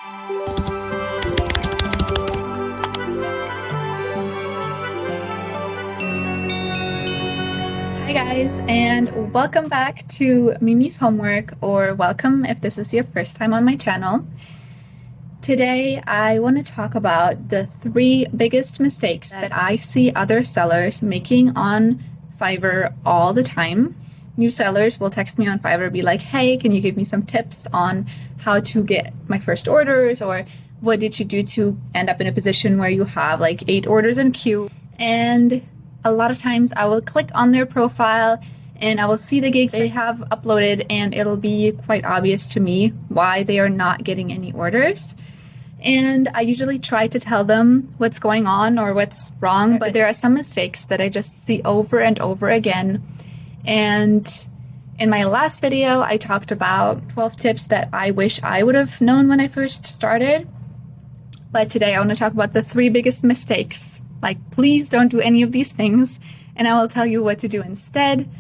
Hi guys, and welcome back to Mimi's Homework, or welcome if this is your first time on my channel. Today I want to talk about the 3 biggest mistakes that I see other sellers making on Fiverr all the time. New sellers will text me on Fiverr, be like, hey, can you give me some tips on how to get my first orders, or what did you do to end up in a position where you have like 8 orders in queue? And a lot of times I will click on their profile and I will see the gigs they have uploaded, and it'll be quite obvious to me why they are not getting any orders. And I usually try to tell them what's going on or what's wrong, but there are some mistakes that I just see over and over again. And in my last video, I talked about 12 tips that I wish I would have known when I first started. But today I want to talk about the 3 biggest mistakes. Like, please don't do any of these things, and I will tell you what to do instead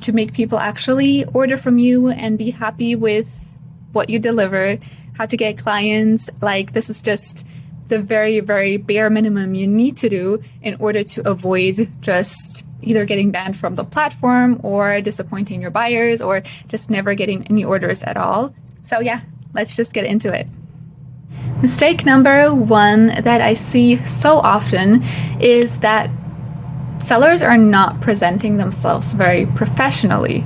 to make people actually order from you and be happy with what you deliver, how to get clients. Like, this is just the very, very bare minimum you need to do in order to avoid just either getting banned from the platform or disappointing your buyers or just never getting any orders at all. So yeah, let's just get into it. Mistake number 1 that I see so often is that sellers are not presenting themselves very professionally.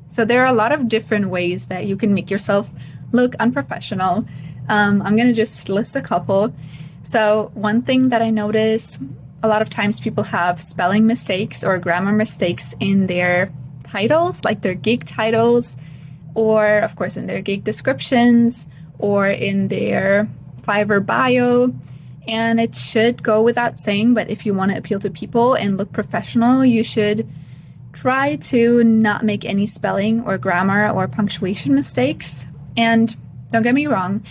So there are a lot of different ways that you can make yourself look unprofessional. I'm going to just list a couple. So one thing that I notice, a lot of times people have spelling mistakes or grammar mistakes in their titles, like their gig titles, or of course in their gig descriptions, or in their Fiverr bio. And it should go without saying, but if you want to appeal to people and look professional, you should try to not make any spelling or grammar or punctuation mistakes. And don't get me wrong,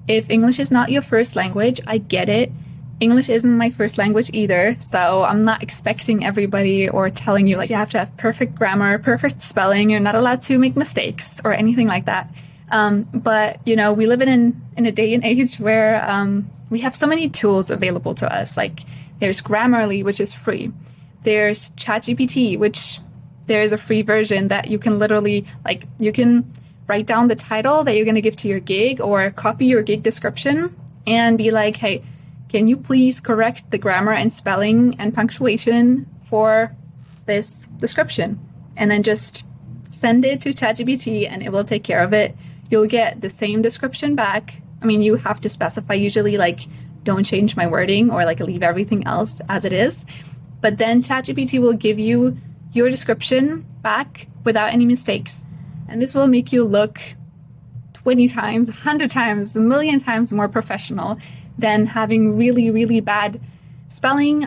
if English is not your first language, I get it. English isn't my first language either, so I'm not expecting everybody or telling you like you have to have perfect grammar, perfect spelling, you're not allowed to make mistakes or anything like that. But you know, we live in a day and age where we have so many tools available to us. Like, there's Grammarly, which is free. There's ChatGPT, which there is a free version that you can literally, like, you can write down the title that you're going to give to your gig or copy your gig description and be like, hey, can you please correct the grammar and spelling and punctuation for this description? And then just send it to ChatGPT and it will take care of it. You'll get the same description back. I mean, you have to specify usually like, don't change my wording or like leave everything else as it is. But then ChatGPT will give you your description back without any mistakes. And this will make you look 20 times, 100 times, a million times more professional than having really, really bad spelling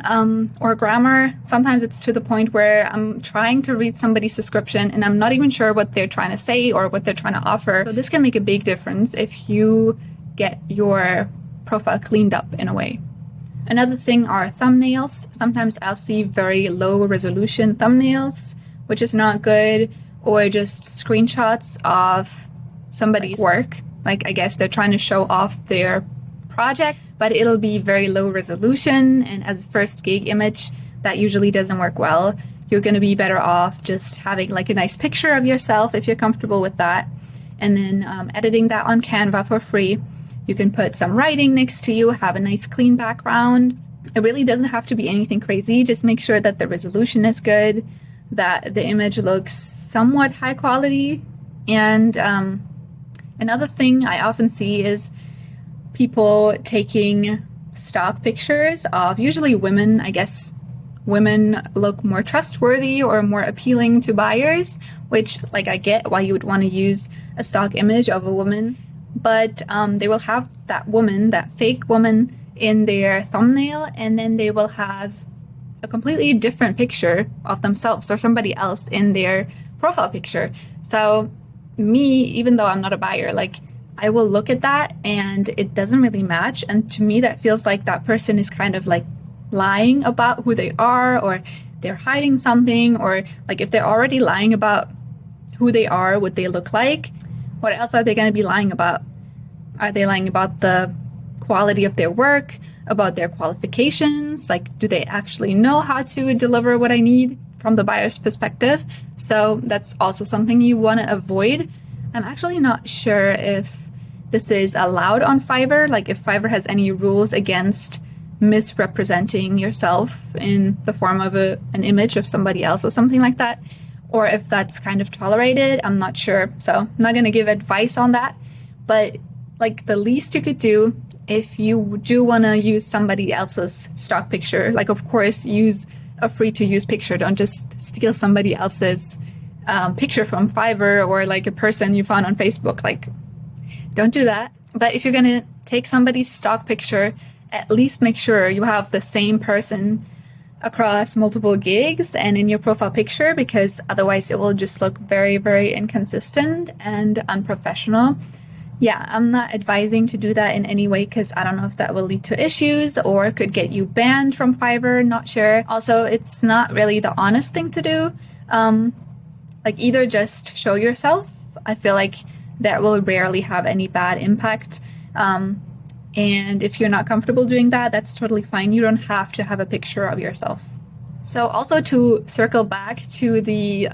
or grammar. Sometimes it's to the point where I'm trying to read somebody's description and I'm not even sure what they're trying to say or what they're trying to offer. So this can make a big difference if you get your profile cleaned up in a way. Another thing are thumbnails. Sometimes I'll see very low resolution thumbnails, which is not good, or just screenshots of somebody's work. Like, I guess they're trying to show off their project, but it'll be very low resolution, and as a first gig image, that usually doesn't work well. You're going to be better off just having like a nice picture of yourself if you're comfortable with that, and then editing that on Canva for free. You can put some writing next to you, have a nice clean background. It really doesn't have to be anything crazy. Just make sure that the resolution is good, that the image looks somewhat high quality. And another thing I often see is people taking stock pictures of usually women. I guess women look more trustworthy or more appealing to buyers, which, like, I get why you would want to use a stock image of a woman, but they will have that woman, that fake woman, in their thumbnail, and then they will have a completely different picture of themselves or somebody else in their profile picture. So me, even though I'm not a buyer, like, I will look at that and it doesn't really match. And to me, that feels like that person is kind of like lying about who they are, or they're hiding something, or like if they're already lying about who they are, what they look like, what else are they going to be lying about? Are they lying about the quality of their work, about their qualifications? Like, do they actually know how to deliver what I need from the buyer's perspective? So that's also something you want to avoid. I'm actually not sure if this is allowed on Fiverr, like if Fiverr has any rules against misrepresenting yourself in the form of an image of somebody else or something like that, or if that's kind of tolerated. I'm not sure. So I'm not going to give advice on that. But like the least you could do if you do want to use somebody else's stock picture, like of course use a free to use picture. Don't just steal somebody else's picture from Fiverr or like a person you found on Facebook. Like, don't do that. But if you're going to take somebody's stock picture, at least make sure you have the same person across multiple gigs and in your profile picture, because otherwise it will just look very, very inconsistent and unprofessional. Yeah, I'm not advising to do that in any way because I don't know if that will lead to issues or could get you banned from Fiverr. Not sure. Also, it's not really the honest thing to do. Like either just show yourself. I feel like that will rarely have any bad impact. And if you're not comfortable doing that, that's totally fine. You don't have to have a picture of yourself. So also to circle back to the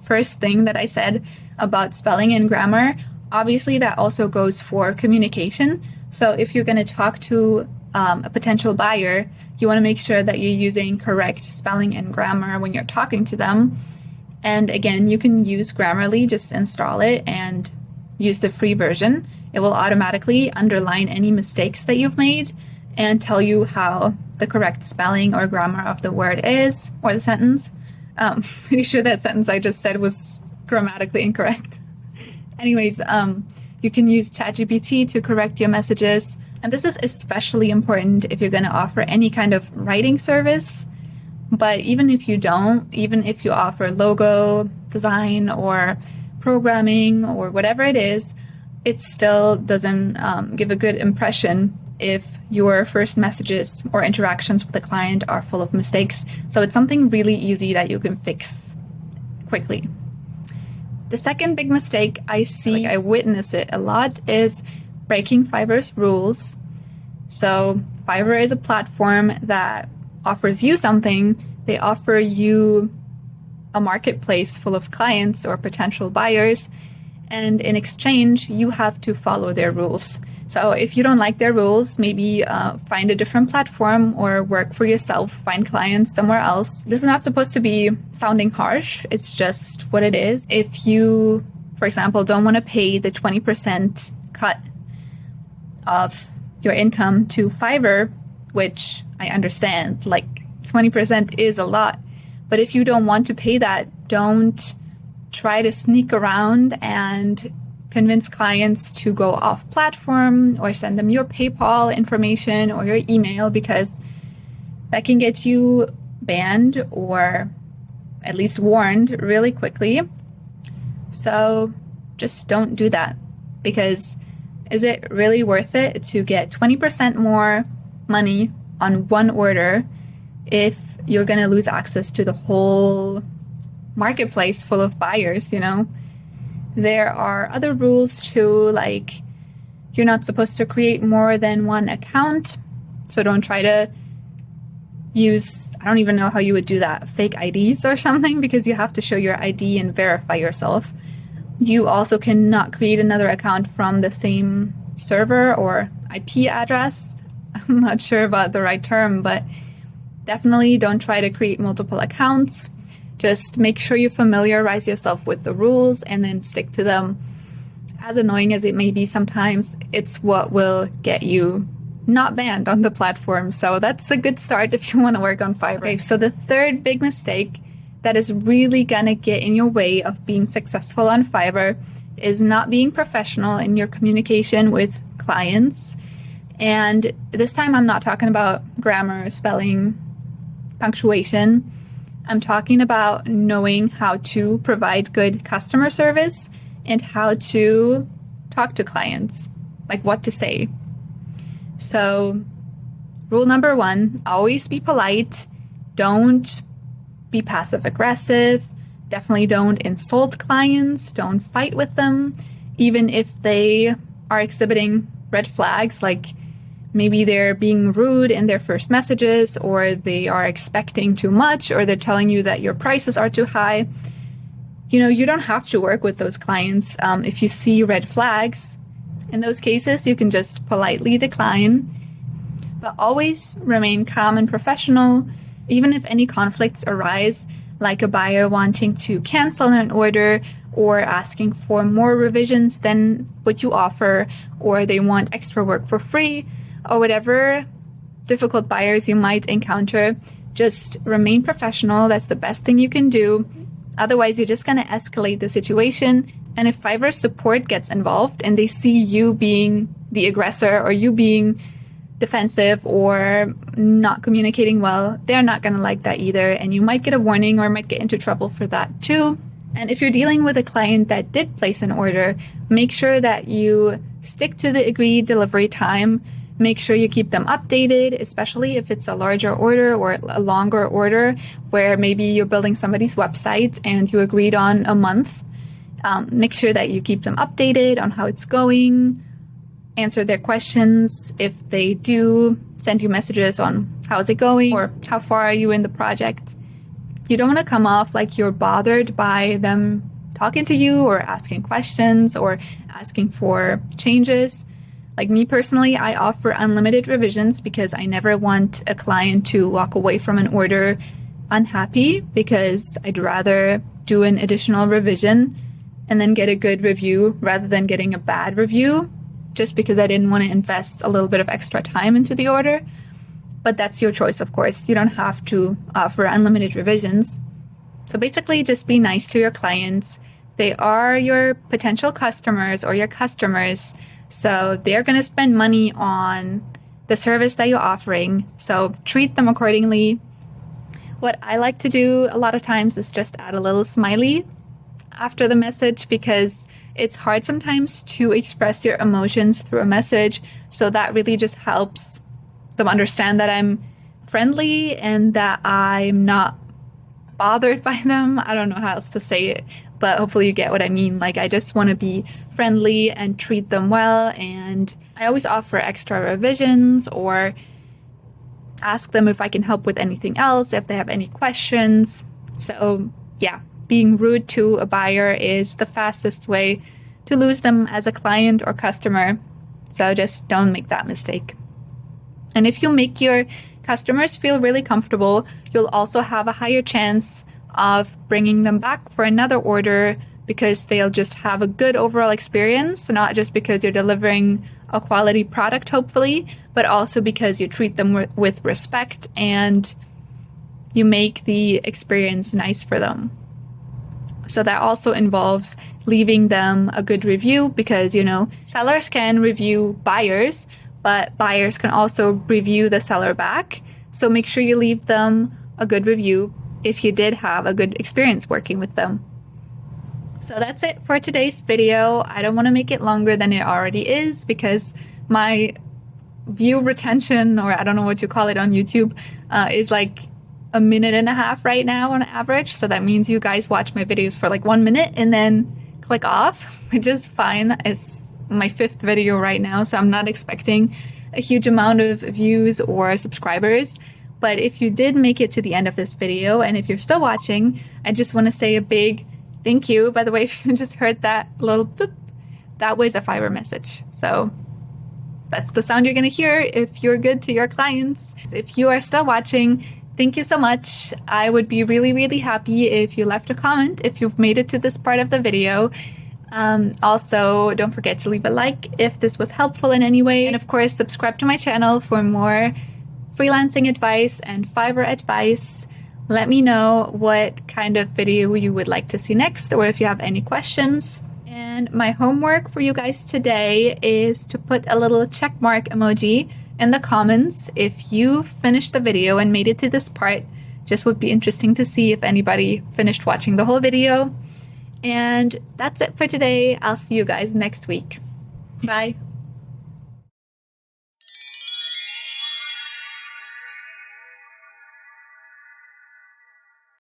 first thing that I said about spelling and grammar, obviously that also goes for communication. So if you're going to talk to a potential buyer, you want to make sure that you're using correct spelling and grammar when you're talking to them. And again, you can use Grammarly, just install it and use the free version. It will automatically underline any mistakes that you've made and tell you how the correct spelling or grammar of the word is, or the sentence. Pretty sure that sentence I just said was grammatically incorrect. Anyways, you can use ChatGPT to correct your messages. And this is especially important if you're going to offer any kind of writing service. But even if you don't, even if you offer logo design or programming or whatever it is, it still doesn't give a good impression if your first messages or interactions with the client are full of mistakes. So it's something really easy that you can fix quickly. The second big mistake I see, I witness it a lot, is breaking Fiverr's rules. So Fiverr is a platform that offers you something. They offer you a marketplace full of clients or potential buyers. And in exchange, you have to follow their rules. So if you don't like their rules, maybe find a different platform or work for yourself, find clients somewhere else. This is not supposed to be sounding harsh. It's just what it is. If you, for example, don't want to pay the 20% cut of your income to Fiverr, which I understand, like 20% is a lot. But if you don't want to pay that, don't try to sneak around and convince clients to go off platform or send them your PayPal information or your email, because that can get you banned or at least warned really quickly. So just don't do that, because is it really worth it to get 20% more money on one order if you're going to lose access to the whole marketplace full of buyers, you know? There are other rules too, like you're not supposed to create more than one account. So don't try to use, I don't even know how you would do that, fake IDs or something, because you have to show your ID and verify yourself. You also cannot create another account from the same server or IP address. I'm not sure about the right term, but definitely don't try to create multiple accounts. Just make sure you familiarize yourself with the rules and then stick to them. As annoying as it may be sometimes, it's what will get you not banned on the platform. So that's a good start if you want to work on Fiverr. Okay, so the third big mistake that is really going to get in your way of being successful on Fiverr is not being professional in your communication with clients. And this time I'm not talking about grammar, spelling, punctuation. I'm talking about knowing how to provide good customer service and how to talk to clients, like what to say. So rule number 1, always be polite. Don't be passive aggressive. Definitely don't insult clients. Don't fight with them, even if they are exhibiting red flags, like maybe they're being rude in their first messages, or they are expecting too much, or they're telling you that your prices are too high, you don't have to work with those clients. If you see red flags, in those cases, you can just politely decline, but always remain calm and professional. Even if any conflicts arise, like a buyer wanting to cancel an order or asking for more revisions than what you offer, or they want extra work for free, or whatever difficult buyers you might encounter, just remain professional. That's the best thing you can do. Otherwise, you're just going to escalate the situation. And if Fiverr support gets involved and they see you being the aggressor or you being defensive or not communicating well, they're not going to like that either. And you might get a warning or might get into trouble for that too. And if you're dealing with a client that did place an order, make sure that you stick to the agreed delivery time. Make sure you keep them updated, especially if it's a larger order or a longer order where maybe you're building somebody's website and you agreed on a month. Make sure that you keep them updated on how it's going. Answer their questions if they do send you messages on how's it going or how far are you in the project. You don't want to come off like you're bothered by them talking to you or asking questions or asking for changes. Like me personally, I offer unlimited revisions because I never want a client to walk away from an order unhappy, because I'd rather do an additional revision and then get a good review rather than getting a bad review, just because I didn't want to invest a little bit of extra time into the order. But that's your choice, of course. You don't have to offer unlimited revisions. So basically, just be nice to your clients. They are your potential customers or your customers. So they're going to spend money on the service that you're offering. So treat them accordingly. What I like to do a lot of times is just add a little smiley after the message, because it's hard sometimes to express your emotions through a message. So that really just helps them understand that I'm friendly and that I'm not bothered by them. I don't know how else to say it, but hopefully you get what I mean. Like, I just want to be friendly and treat them well. And I always offer extra revisions or ask them if I can help with anything else, if they have any questions. So yeah, being rude to a buyer is the fastest way to lose them as a client or customer. So just don't make that mistake. And if you make your customers feel really comfortable, you'll also have a higher chance of bringing them back for another order, because they'll just have a good overall experience, not just because you're delivering a quality product, hopefully, but also because you treat them with respect and you make the experience nice for them. So that also involves leaving them a good review, because, sellers can review buyers, but buyers can also review the seller back. So make sure you leave them a good review if you did have a good experience working with them. So that's it for today's video. I don't want to make it longer than it already is, because my view retention, or I don't know what you call it on YouTube, is like a minute and a half right now on average. So that means you guys watch my videos for like 1 minute and then click off, which is fine. It's my 5th video right now, so I'm not expecting a huge amount of views or subscribers. But if you did make it to the end of this video, and if you're still watching, I just want to say a big thank you. By the way, if you just heard that little boop, that was a Fiverr message. So that's the sound you're going to hear if you're good to your clients. If you are still watching, thank you so much. I would be really, really happy if you left a comment if you've made it to this part of the video. Also, don't forget to leave a like if this was helpful in any way. And of course, subscribe to my channel for more freelancing advice and Fiverr advice. Let me know what kind of video you would like to see next, or if you have any questions. And my homework for you guys today is to put a little check mark emoji in the comments if you finished the video and made it to this part. Just would be interesting to see if anybody finished watching the whole video. And that's it for today. I'll see you guys next week. Bye.